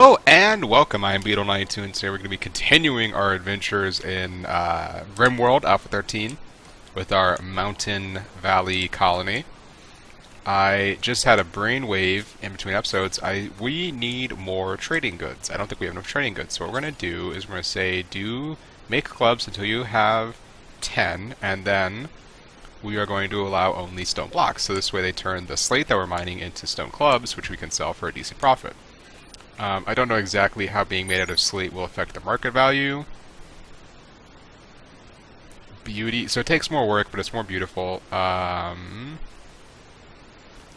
Oh, and welcome. I am Beetle92, and today we're going to be continuing our adventures in Rimworld Alpha 13 with our Mountain Valley colony. I just had a brainwave in between episodes. We need more trading goods. I don't think we have enough trading goods, so what we're going to do is we're going to say make clubs until you have 10, and then we are going to allow only stone blocks. So this way they turn the slate that we're mining into stone clubs, which we can sell for a decent profit. I don't know exactly how being made out of slate will affect the market value. Beauty, so it takes more work, but it's more beautiful. I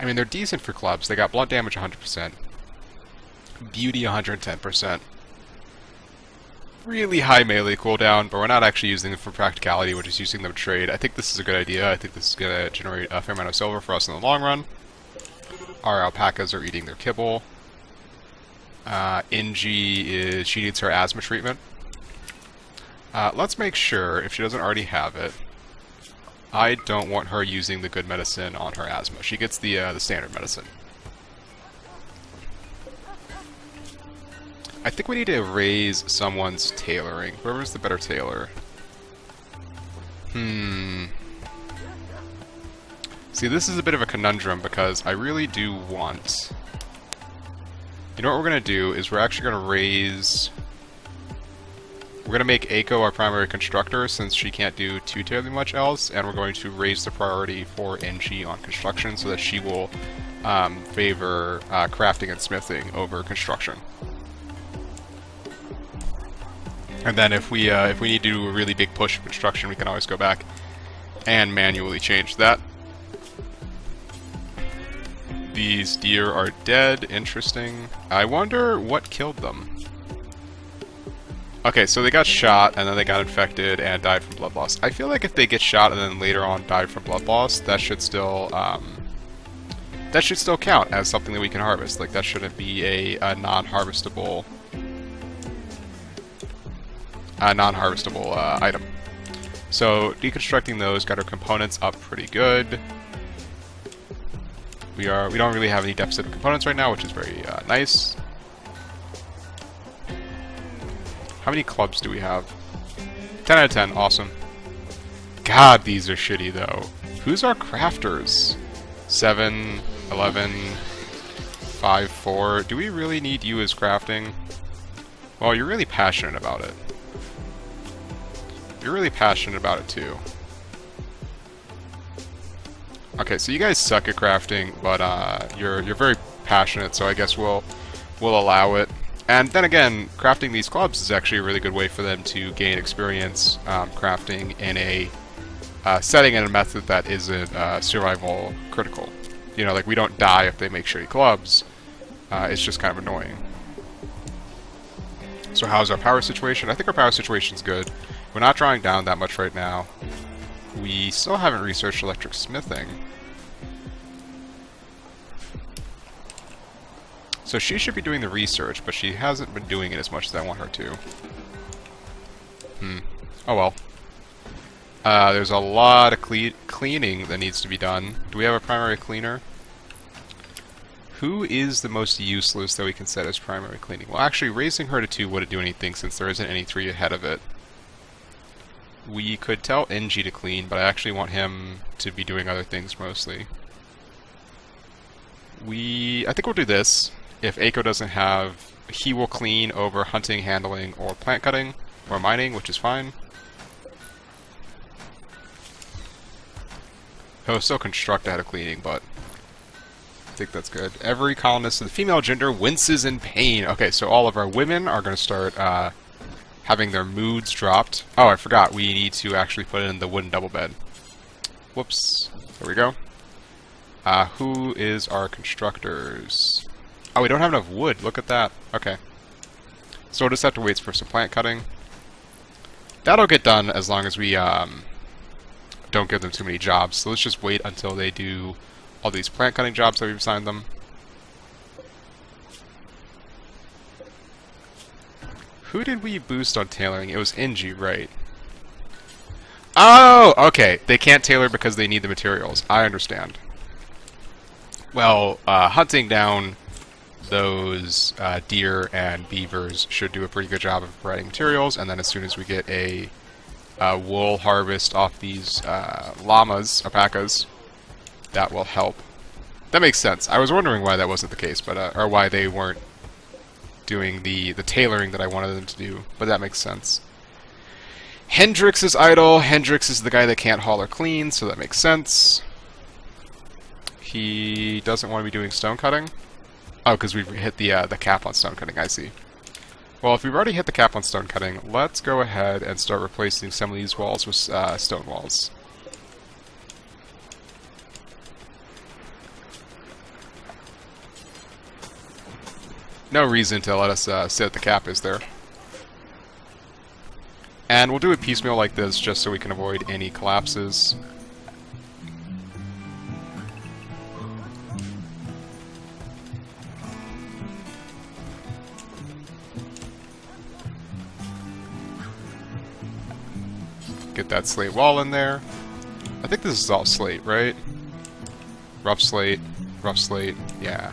mean, they're decent for clubs. They got blunt damage 100%. Beauty 110%. Really high melee cooldown, but we're not actually using them for practicality, we're just using them to trade. I think this is a good idea. I think this is going to generate a fair amount of silver for us in the long run. Our alpacas are eating their kibble. She needs her asthma treatment. Let's make sure, if she doesn't already have it, I don't want her using the good medicine on her asthma. She gets the standard medicine. I think we need to raise someone's tailoring. Whoever's the better tailor. See, this is a bit of a conundrum because I really do want... You know what we're going to do is we're actually going to we're going to make Aiko our primary constructor since she can't do too terribly much else, and we're going to raise the priority for NG on construction so that she will favor crafting and smithing over construction. And then if we need to do a really big push of construction, we can always go back and manually change that. These deer are dead. Interesting. I wonder what killed them. Okay, so they got shot, and then they got infected and died from blood loss. I feel like if they get shot and then later on died from blood loss, that should still count as something that we can harvest. Like, that shouldn't be a non-harvestable item. So deconstructing those got our components up pretty good. We don't really have any deficit of components right now, which is very nice. How many clubs do we have? 10 out of 10, awesome. God, these are shitty though. Who's our crafters? 7, 11, 5, 4. Do we really need you as crafting? Well, you're really passionate about it. You're really passionate about it too. Okay, so you guys suck at crafting, but you're very passionate, so I guess we'll allow it. And then again, crafting these clubs is actually a really good way for them to gain experience crafting in a setting and a method that isn't survival critical. You know, like we don't die if they make shitty clubs. It's just kind of annoying. So how's our power situation? I think our power situation's good. We're not drawing down that much right now. We still haven't researched electric smithing. So she should be doing the research, but she hasn't been doing it as much as I want her to. Oh well. There's a lot of cleaning that needs to be done. Do we have a primary cleaner? Who is the most useless that we can set as primary cleaning? Well, actually, raising her to 2 wouldn't do anything since there isn't any 3 ahead of it. We could tell NG to clean, but I actually want him to be doing other things mostly. I think we'll do this. If Aiko doesn't have... He will clean over hunting, handling, or plant cutting, or mining, which is fine. He'll still construct ahead of cleaning, but... I think that's good. Every colonist of the female gender winces in pain. Okay, so all of our women are going to start having their moods dropped. Oh, I forgot. We need to actually put in the wooden double bed. Whoops. There we go. Who is our constructors? Oh, we don't have enough wood. Look at that. Okay. So we'll just have to wait for some plant cutting. That'll get done as long as we don't give them too many jobs. So let's just wait until they do all these plant cutting jobs that we've assigned them. Who did we boost on tailoring? It was NG, right? Oh, okay. They can't tailor because they need the materials. I understand. Well, hunting down those deer and beavers should do a pretty good job of providing materials, and then as soon as we get a wool harvest off these llamas, alpacas, that will help. That makes sense. I was wondering why that wasn't the case, but or why they weren't doing the tailoring that I wanted them to do, but that makes sense. Hendrix is idle. Hendrix is the guy that can't haul or clean, so that makes sense. He doesn't want to be doing stone cutting. Oh, because we've hit the cap on stone cutting, I see. Well, if we've already hit the cap on stone cutting, let's go ahead and start replacing some of these walls with stone walls. No reason to let us sit at the cap, is there? And we'll do a piecemeal like this just so we can avoid any collapses. Get that slate wall in there. I think this is all slate, right? Rough slate, yeah.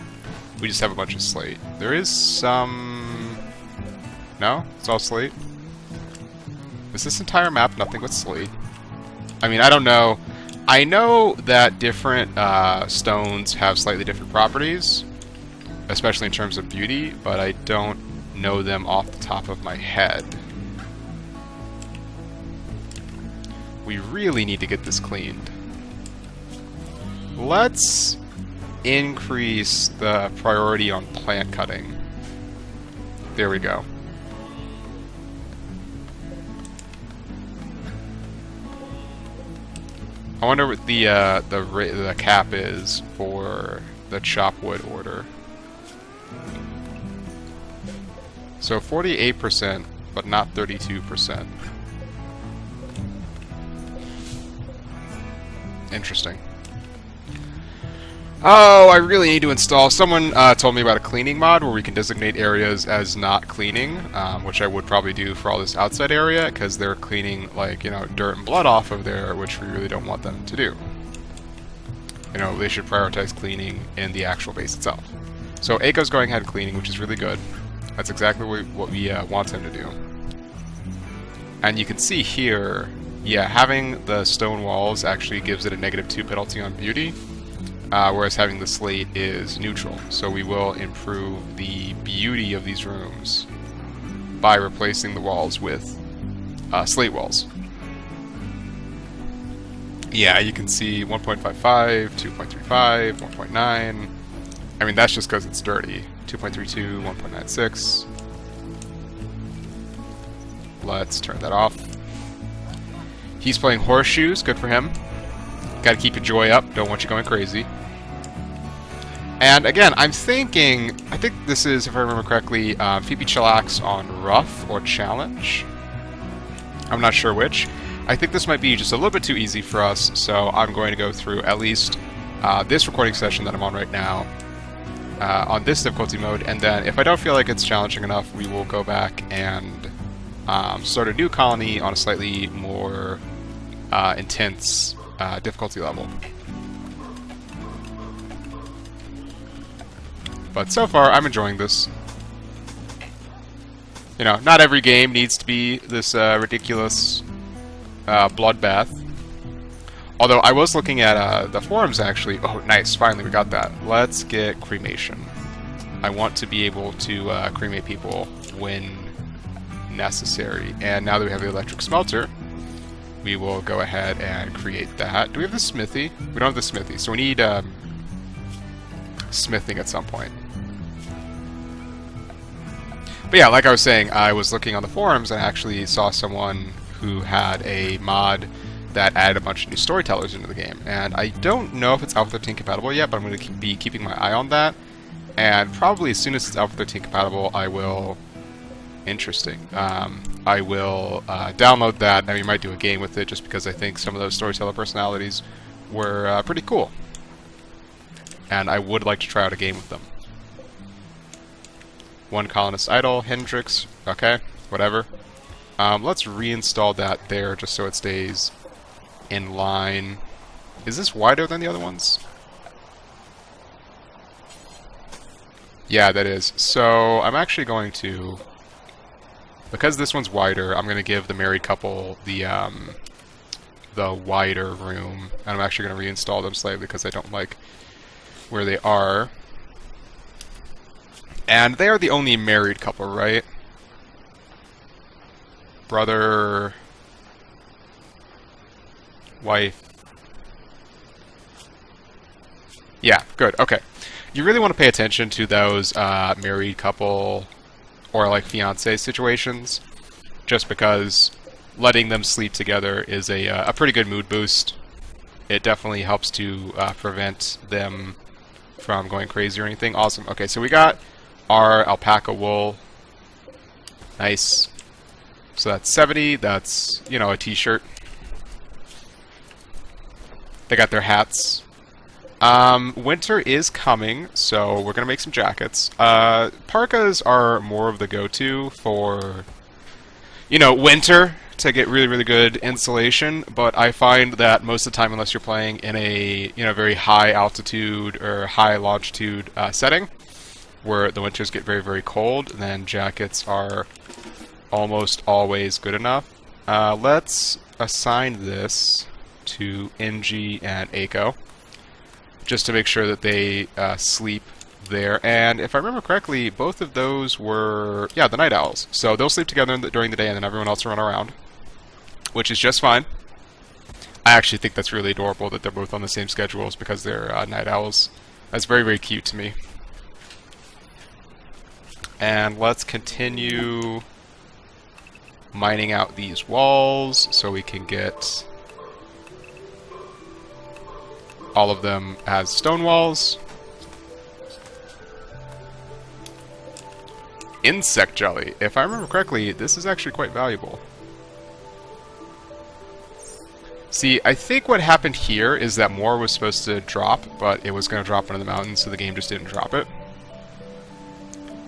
We just have a bunch of slate. There is some... No? It's all slate? Is this entire map nothing but slate? I mean, I don't know. I know that different stones have slightly different properties, especially in terms of beauty, but I don't know them off the top of my head. We really need to get this cleaned. Let's increase the priority on plant cutting. There we go. I wonder what the cap is for the chop wood order. So 48%, but not 32%. Interesting. Oh, I really need to install... Someone told me about a cleaning mod where we can designate areas as not cleaning, which I would probably do for all this outside area, because they're cleaning, like, you know, dirt and blood off of there, which we really don't want them to do. You know, they should prioritize cleaning in the actual base itself. So Aiko's going ahead and cleaning, which is really good. That's exactly what we want him to do. And you can see here... Yeah, having the stone walls actually gives it a -2 penalty on beauty, whereas having the slate is neutral. So we will improve the beauty of these rooms by replacing the walls with slate walls. Yeah, you can see 1.55, 2.35, 1.9. I mean, that's just because it's dirty. 2.32, 1.96. Let's turn that off. He's playing horseshoes, good for him. Gotta keep your joy up, don't want you going crazy. And again, I think this is, if I remember correctly, Phoebe Chillax on Rough or Challenge. I'm not sure which. I think this might be just a little bit too easy for us, so I'm going to go through at least this recording session that I'm on right now on this difficulty mode, and then if I don't feel like it's challenging enough, we will go back and start a new colony on a slightly more intense difficulty level. But so far, I'm enjoying this. You know, not every game needs to be this ridiculous bloodbath. Although I was looking at the forums actually. Oh, nice! Finally, we got that. Let's get cremation. I want to be able to cremate people when necessary. And now that we have the electric smelter, we will go ahead and create that. Do we have the smithy? We don't have the smithy, so we need smithing at some point. But yeah, like I was saying, I was looking on the forums and I actually saw someone who had a mod that added a bunch of new storytellers into the game. And I don't know if it's Alpha 13 compatible yet, but I'm going to be keeping my eye on that. And probably as soon as it's Alpha 13 compatible, I will... Interesting. I will download that, and we might do a game with it, just because I think some of those storyteller personalities were pretty cool. And I would like to try out a game with them. One colonist idle, Hendrix, okay, whatever. Let's reinstall that there, just so it stays in line. Is this wider than the other ones? Yeah, that is. So I'm actually going to, because this one's wider, I'm going to give the married couple the wider room, and I'm actually going to reinstall them slightly because I don't like where they are. And they are the only married couple, right? Brother, wife. Yeah, good. Okay. You really want to pay attention to those married couple or like fiance situations, just because letting them sleep together is a pretty good mood boost. It definitely helps to prevent them from going crazy or anything. Awesome. Okay, so we got our alpaca wool. Nice. So that's 70. That's, you know, a t-shirt. They got their hats. Winter is coming, so we're going to make some jackets. Parkas are more of the go-to for, you know, winter to get really, really good insulation, but I find that most of the time, unless you're playing in a, you know, very high altitude or high longitude setting, where the winters get very, very cold, then jackets are almost always good enough. Let's assign this to NG and Aiko, just to make sure that they sleep there. And if I remember correctly, both of those were, yeah, the night owls. So they'll sleep together during the day, and then everyone else will run around, which is just fine. I actually think that's really adorable that they're both on the same schedules because they're night owls. That's very, very cute to me. And let's continue mining out these walls so we can get all of them as stone walls. Insect jelly. If I remember correctly, this is actually quite valuable. See, I think what happened here is that more was supposed to drop, but it was going to drop into the mountains, so the game just didn't drop it.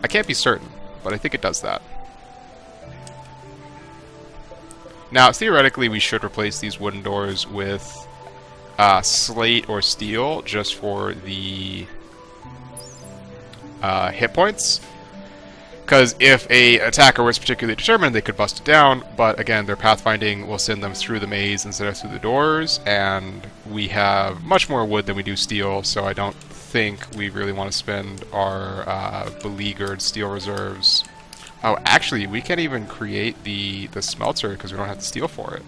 I can't be certain, but I think it does that. Now, theoretically, we should replace these wooden doors with slate or steel, just for the hit points. Because if a attacker was particularly determined, they could bust it down, but again, their pathfinding will send them through the maze instead of through the doors, and we have much more wood than we do steel, so I don't think we really want to spend our beleaguered steel reserves. Oh, actually, we can't even create the smelter because we don't have the steel for it.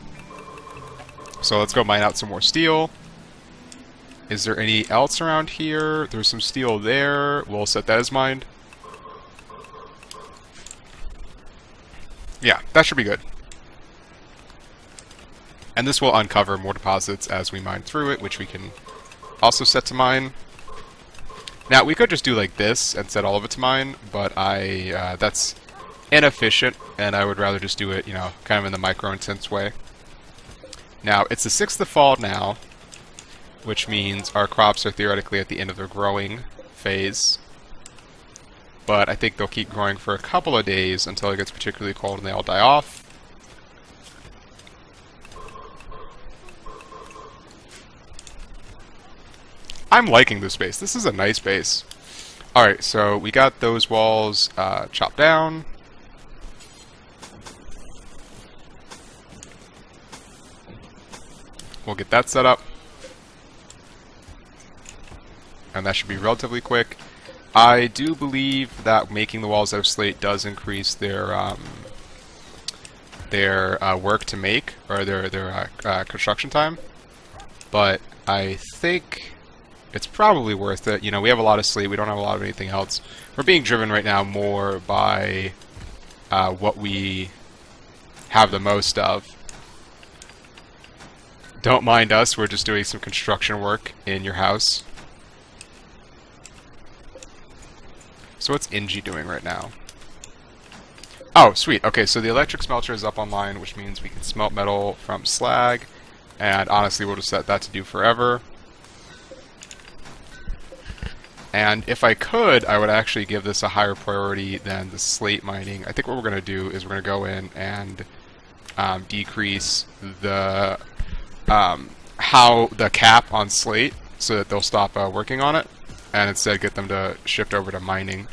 So let's go mine out some more steel. Is there any else around here? There's some steel there. We'll set that as mined. Yeah, that should be good. And this will uncover more deposits as we mine through it, which we can also set to mine. Now, we could just do like this and set all of it to mine, but that's inefficient, and I would rather just do it, you know, kind of in the micro-intense way. Now, it's the 6th of fall now, which means our crops are theoretically at the end of their growing phase. But I think they'll keep growing for a couple of days until it gets particularly cold and they all die off. I'm liking this base. This is a nice base. Alright, so we got those walls chopped down. We'll get that set up. And that should be relatively quick. I do believe that making the walls out of slate does increase their work to make, or their construction time. But I think it's probably worth it. You know, we have a lot of slate. We don't have a lot of anything else. We're being driven right now more by what we have the most of. Don't mind us. We're just doing some construction work in your house. So what's NG doing right now? Oh, sweet. Okay, so the electric smelter is up online, which means we can smelt metal from slag. And honestly, we'll just set that to do forever. And if I could, I would actually give this a higher priority than the slate mining. I think what we're going to do is we're going to go in and decrease the the cap on slate so that they'll stop working on it, and instead get them to shift over to mining.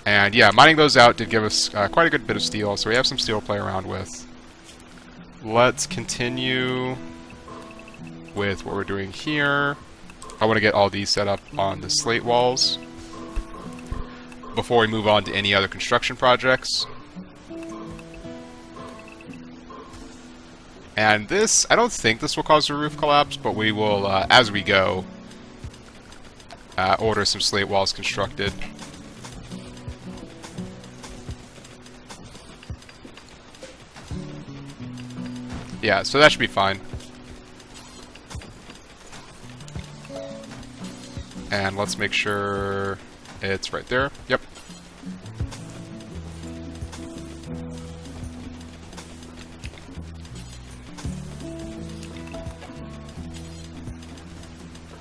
And yeah, mining those out did give us quite a good bit of steel, so we have some steel to play around with. Let's continue with what we're doing here. I want to get all these set up on the slate walls before we move on to any other construction projects. And this, I don't think this will cause a roof collapse, but we will, as we go, order some slate walls constructed. Yeah, so that should be fine. And let's make sure it's right there. Yep.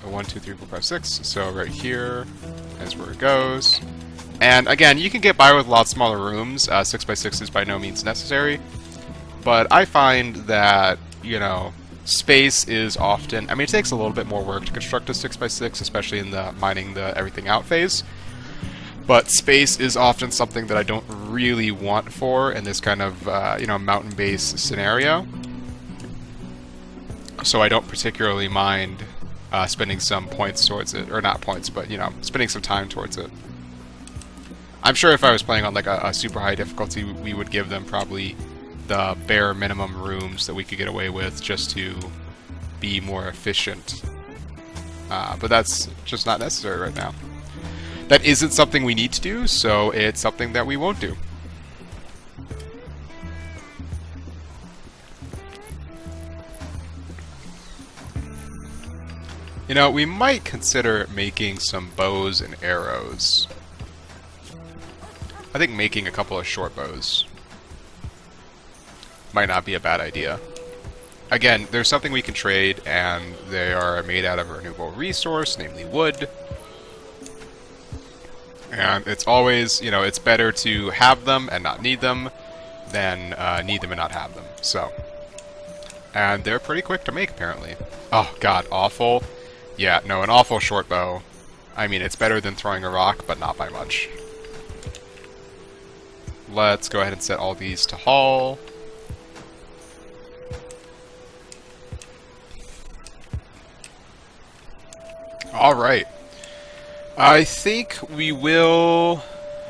A 1, 2, 3, 4, 5, 6. So right here is where it goes. And again, you can get by with a lot smaller rooms. 6x6 is by no means necessary. But I find that, you know, space is often... I mean, it takes a little bit more work to construct a 6x6, especially in the mining the everything out phase. But space is often something that I don't really want for in this kind of, you know, mountain-based scenario. So I don't particularly mind spending some points towards it. Or not points, but, you know, spending some time towards it. I'm sure if I was playing on, like, a super high difficulty, we would give them probably the bare minimum rooms that we could get away with just to be more efficient. But that's just not necessary right now. That isn't something we need to do, so it's something that we won't do. You know, we might consider making some bows and arrows. I think making a couple of short bows might not be a bad idea. Again, there's something we can trade, and they are made out of a renewable resource, namely wood. And it's always, you know, it's better to have them and not need them than need them and not have them. So, and they're pretty quick to make, apparently. Oh god, awful. Yeah, no, an awful short bow. I mean, it's better than throwing a rock, but not by much. Let's go ahead and set all these to haul. Alright. I think we will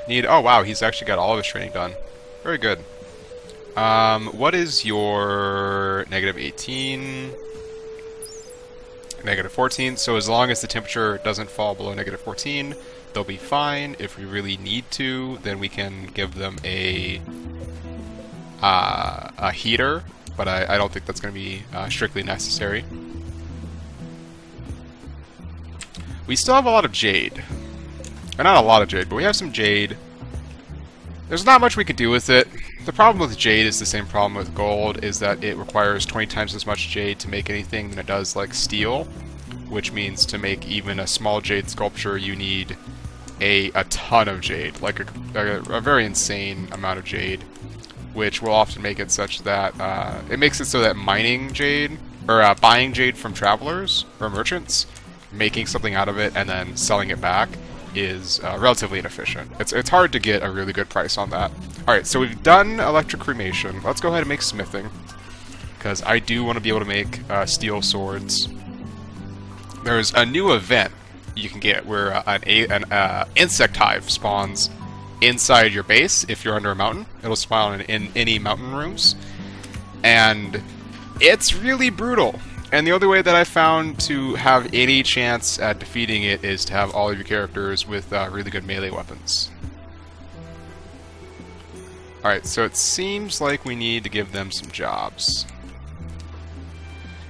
need... Oh, wow, he's actually got all of his training done. Very good. What is your negative 18? Negative 14. So as long as the temperature doesn't fall below negative 14, they'll be fine. If we really need to, then we can give them a heater. But I don't think that's going to be strictly necessary. We still have a lot of jade. Or not a lot of jade, but we have some jade. There's not much we could do with it. The problem with jade is the same problem with gold, is that it requires 20 times as much jade to make anything than it does like steel. Which means to make even a small jade sculpture, you need a ton of jade. Like a very insane amount of jade. Which will often make it such that, it makes it so that mining jade, or buying jade from travelers, or merchants, making something out of it and then selling it back is relatively inefficient. It's hard to get a really good price on that. Alright, so we've done electric cremation. Let's go ahead and make smithing. Because I do want to be able to make steel swords. There's a new event you can get where an insect hive spawns inside your base if you're under a mountain. It'll spawn in any mountain rooms. And it's really brutal. And the only way that I found to have any chance at defeating it is to have all of your characters with really good melee weapons. Alright, so it seems like we need to give them some jobs.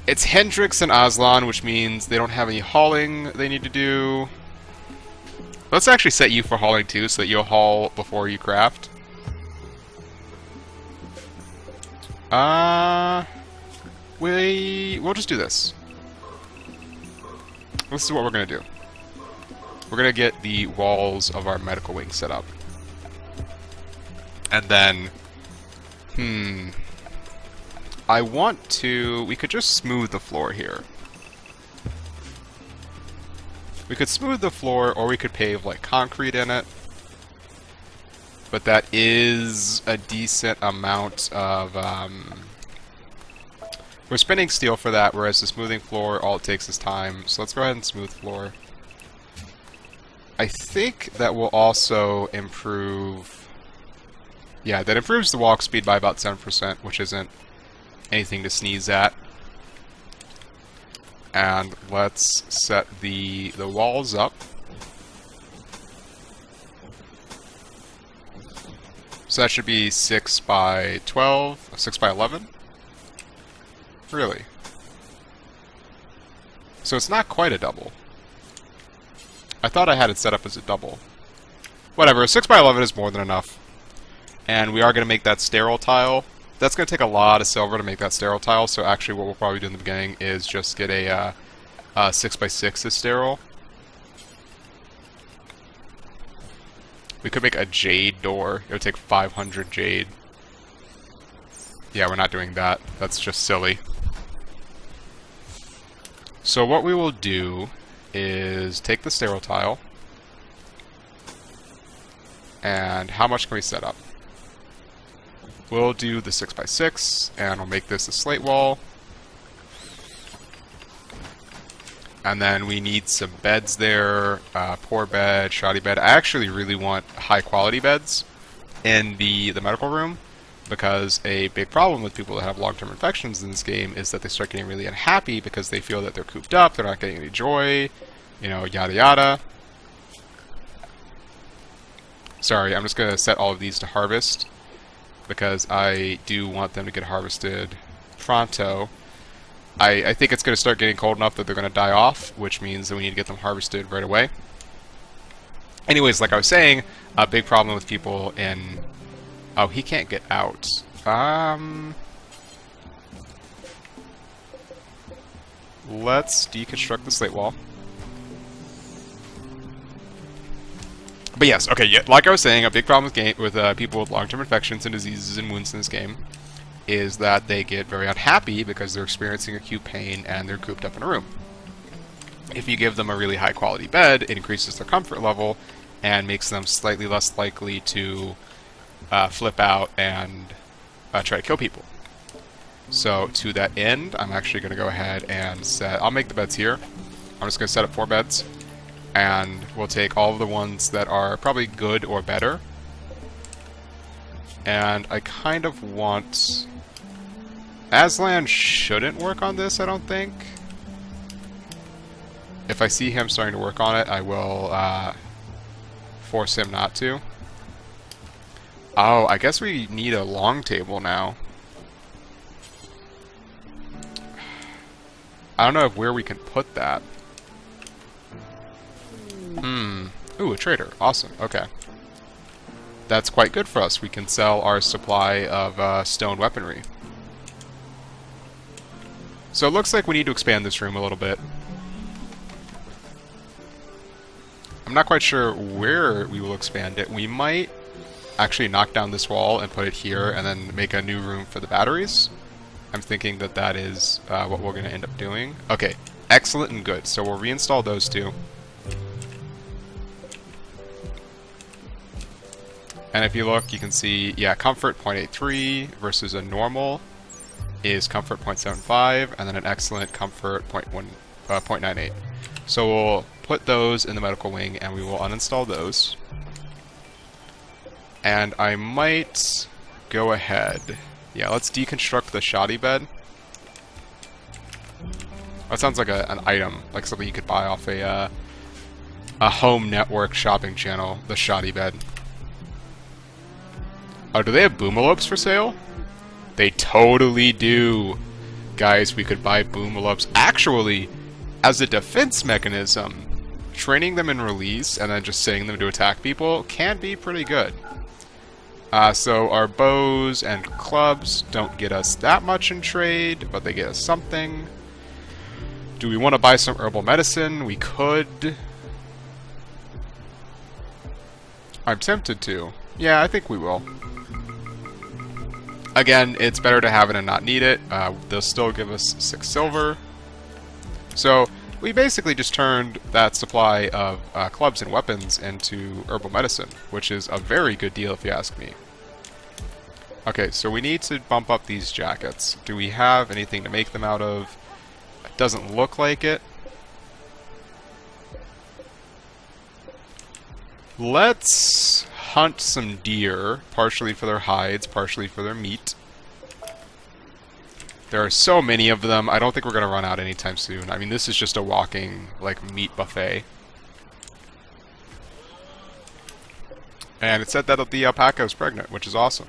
It's Hendrix and Aslan, which means they don't have any hauling they need to do. Let's actually set you for hauling too, so that you'll haul before you craft. We'll just do this. This is what we're going to do. We're going to get the walls of our medical wing set up. And then... I want to... We could just smooth the floor here. We could smooth the floor, or we could pave, like, concrete in it. but that is a decent amount of... we're spinning steel for that, whereas the smoothing floor, all it takes is time. So let's go ahead and smooth floor. I think that will also improve... Yeah, that improves the walk speed by about 7%, which isn't anything to sneeze at. And let's set the walls up. So that should be 6 by 12, 6 by 11? Really? So it's not quite a double. I thought I had it set up as a double. Whatever, 6 by 11 is more than enough. And we are going to make that sterile tile. That's going to take a lot of silver to make that sterile tile, so actually what we'll probably do in the beginning is just get a 6 by 6 as sterile. We could make a jade door. It would take 500 jade. Yeah, we're not doing that. That's just silly. So what we will do is take the sterile tile. And how much can we set up? We'll do the 6 by 6, and we'll make this a slate wall. And then we need some beds there, poor bed, shoddy bed. I actually really want high quality beds in the medical room, because a big problem with people that have long-term infections in this game is that they start getting really unhappy because they feel that they're cooped up, they're not getting any joy, you know, yada yada. Sorry, I'm just going to set all of these to harvest, because I do want them to get harvested pronto. I think it's going to start getting cold enough that they're going to die off, which means that we need to get them harvested right away. Anyways, like I was saying, a big problem with people in... Oh, he can't get out. Let's deconstruct the slate wall. But yes, okay, yeah, like I was saying, a big problem with people with long-term infections and diseases and wounds in this game is that they get very unhappy because they're experiencing acute pain and they're cooped up in a room. If you give them a really high-quality bed, it increases their comfort level and makes them slightly less likely to flip out and try to kill people. So to that end, I'm actually going to go ahead and set... I'll make the beds here. I'm just going to set up 4 beds. And we'll take all of the ones that are probably good or better. And I kind of want... Aslan shouldn't work on this, I don't think. If I see him starting to work on it, I will force him not to. Oh, I guess we need a long table now. I don't know where we can put that. Ooh, a trader. Awesome. Okay. That's quite good for us. We can sell our supply of stone weaponry. So it looks like we need to expand this room a little bit. I'm not quite sure where we will expand it. We might actually knock down this wall and put it here and then make a new room for the batteries. I'm thinking that that is what we're going to end up doing. Okay, excellent and good. So we'll reinstall those two. And if you look, you can see, yeah, comfort 0.83 versus a normal is comfort 0.75, and then an excellent comfort 0.98. So we'll put those in the medical wing, and we will uninstall those. And I might go ahead. Yeah, let's deconstruct the shoddy bed. That sounds like an item, like something you could buy off a home network shopping channel, the shoddy bed. Oh, do they have boomalopes for sale? They totally do. Guys, we could buy boomalopes. Actually, as a defense mechanism, training them in release and then just setting them to attack people can be pretty good. So our bows and clubs don't get us that much in trade, but they get us something. Do we want to buy some herbal medicine? We could. I'm tempted to. Yeah, I think we will. Again, it's better to have it and not need it. They'll still give us 6 silver. So we basically just turned that supply of clubs and weapons into herbal medicine, which is a very good deal if you ask me. Okay, so we need to bump up these jackets. Do we have anything to make them out of? It doesn't look like it. Let's hunt some deer, partially for their hides, partially for their meat. There are so many of them, I don't think we're going to run out anytime soon. I mean, this is just a walking, like, meat buffet. And it said that the alpaca is pregnant, which is awesome.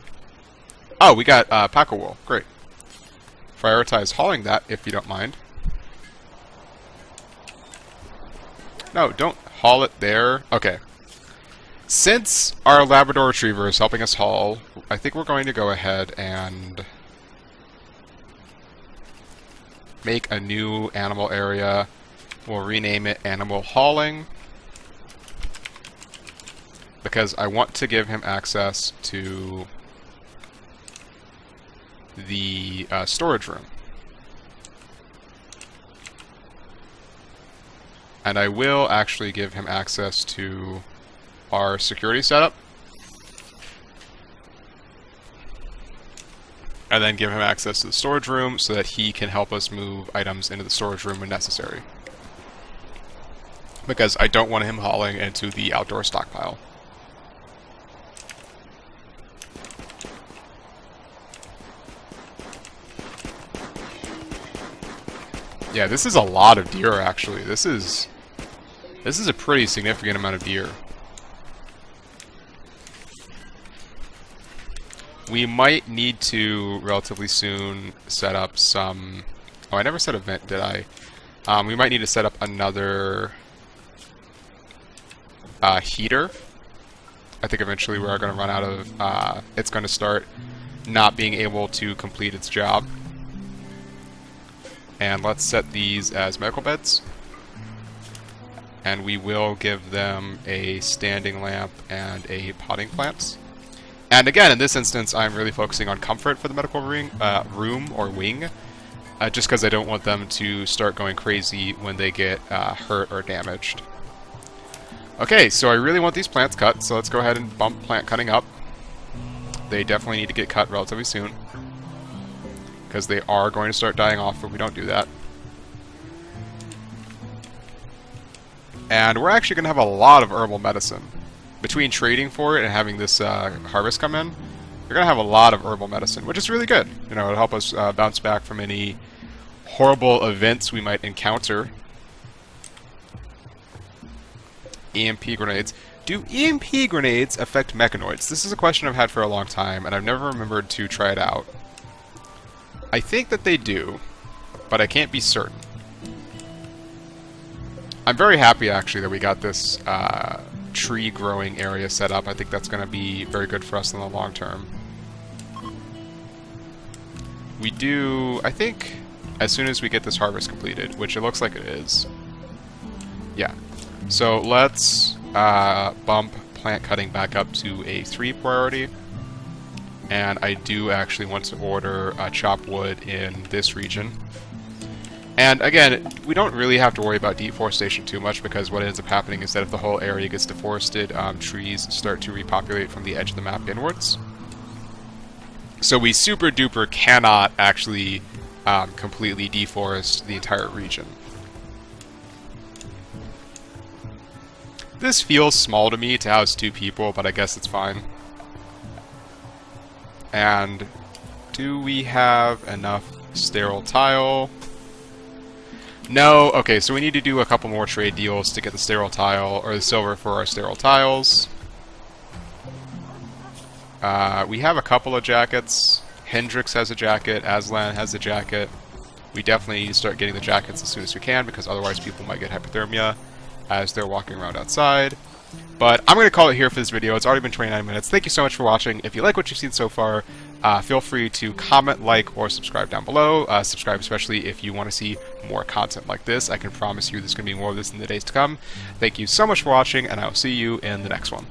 Oh, we got alpaca wool. Great. Prioritize hauling that, if you don't mind. No, don't haul it there. Okay. Since our Labrador Retriever is helping us haul, I think we're going to go ahead and make a new animal area. We'll rename it Animal Hauling, because I want to give him access to the storage room. And I will actually give him access to our security setup. And then give him access to the storage room so that he can help us move items into the storage room when necessary. Because I don't want him hauling into the outdoor stockpile. Yeah, this is a lot of deer, actually. This is a pretty significant amount of deer. We might need to, relatively soon, set up some... Oh, I never said event, did I? We might need to set up another heater. I think eventually we're going to run out of... it's going to start not being able to complete its job. And let's set these as medical beds. And we will give them a standing lamp and a potting plant. And again, in this instance, I'm really focusing on comfort for the medical room or wing, just because I don't want them to start going crazy when they get hurt or damaged. Okay, so I really want these plants cut, so let's go ahead and bump plant cutting up. They definitely need to get cut relatively soon, because they are going to start dying off if we don't do that. And we're actually going to have a lot of herbal medicine. Between trading for it and having this harvest come in, we're going to have a lot of herbal medicine, which is really good. You know, it'll help us bounce back from any horrible events we might encounter. EMP grenades. Do EMP grenades affect mechanoids? This is a question I've had for a long time, and I've never remembered to try it out. I think that they do, but I can't be certain. I'm very happy, actually, that we got this tree growing area set up. I think that's going to be very good for us in the long term. We do, I think, as soon as we get this harvest completed, which it looks like it is. Yeah. So let's bump plant cutting back up to a 3 priority. And I do actually want to order chop wood in this region. And again, we don't really have to worry about deforestation too much, because what ends up happening is that if the whole area gets deforested, trees start to repopulate from the edge of the map inwards. So we super duper cannot actually completely deforest the entire region. This feels small to me to house 2 people, but I guess it's fine. And do we have enough sterile tile? No. Okay, so we need to do a couple more trade deals to get the sterile tile, or the silver for our sterile tiles. We have a couple of jackets. Hendrix has a jacket, Aslan has a jacket. We definitely need to start getting the jackets as soon as we can, because otherwise people might get hypothermia as they're walking around outside. But I'm going to call it here for this video. It's already been 29 minutes. Thank you so much for watching. If you like what you've seen so far, feel free to comment, like, or subscribe down below. Subscribe especially if you want to see more content like this. I can promise you there's going to be more of this in the days to come. Thank you so much for watching, and I will see you in the next one.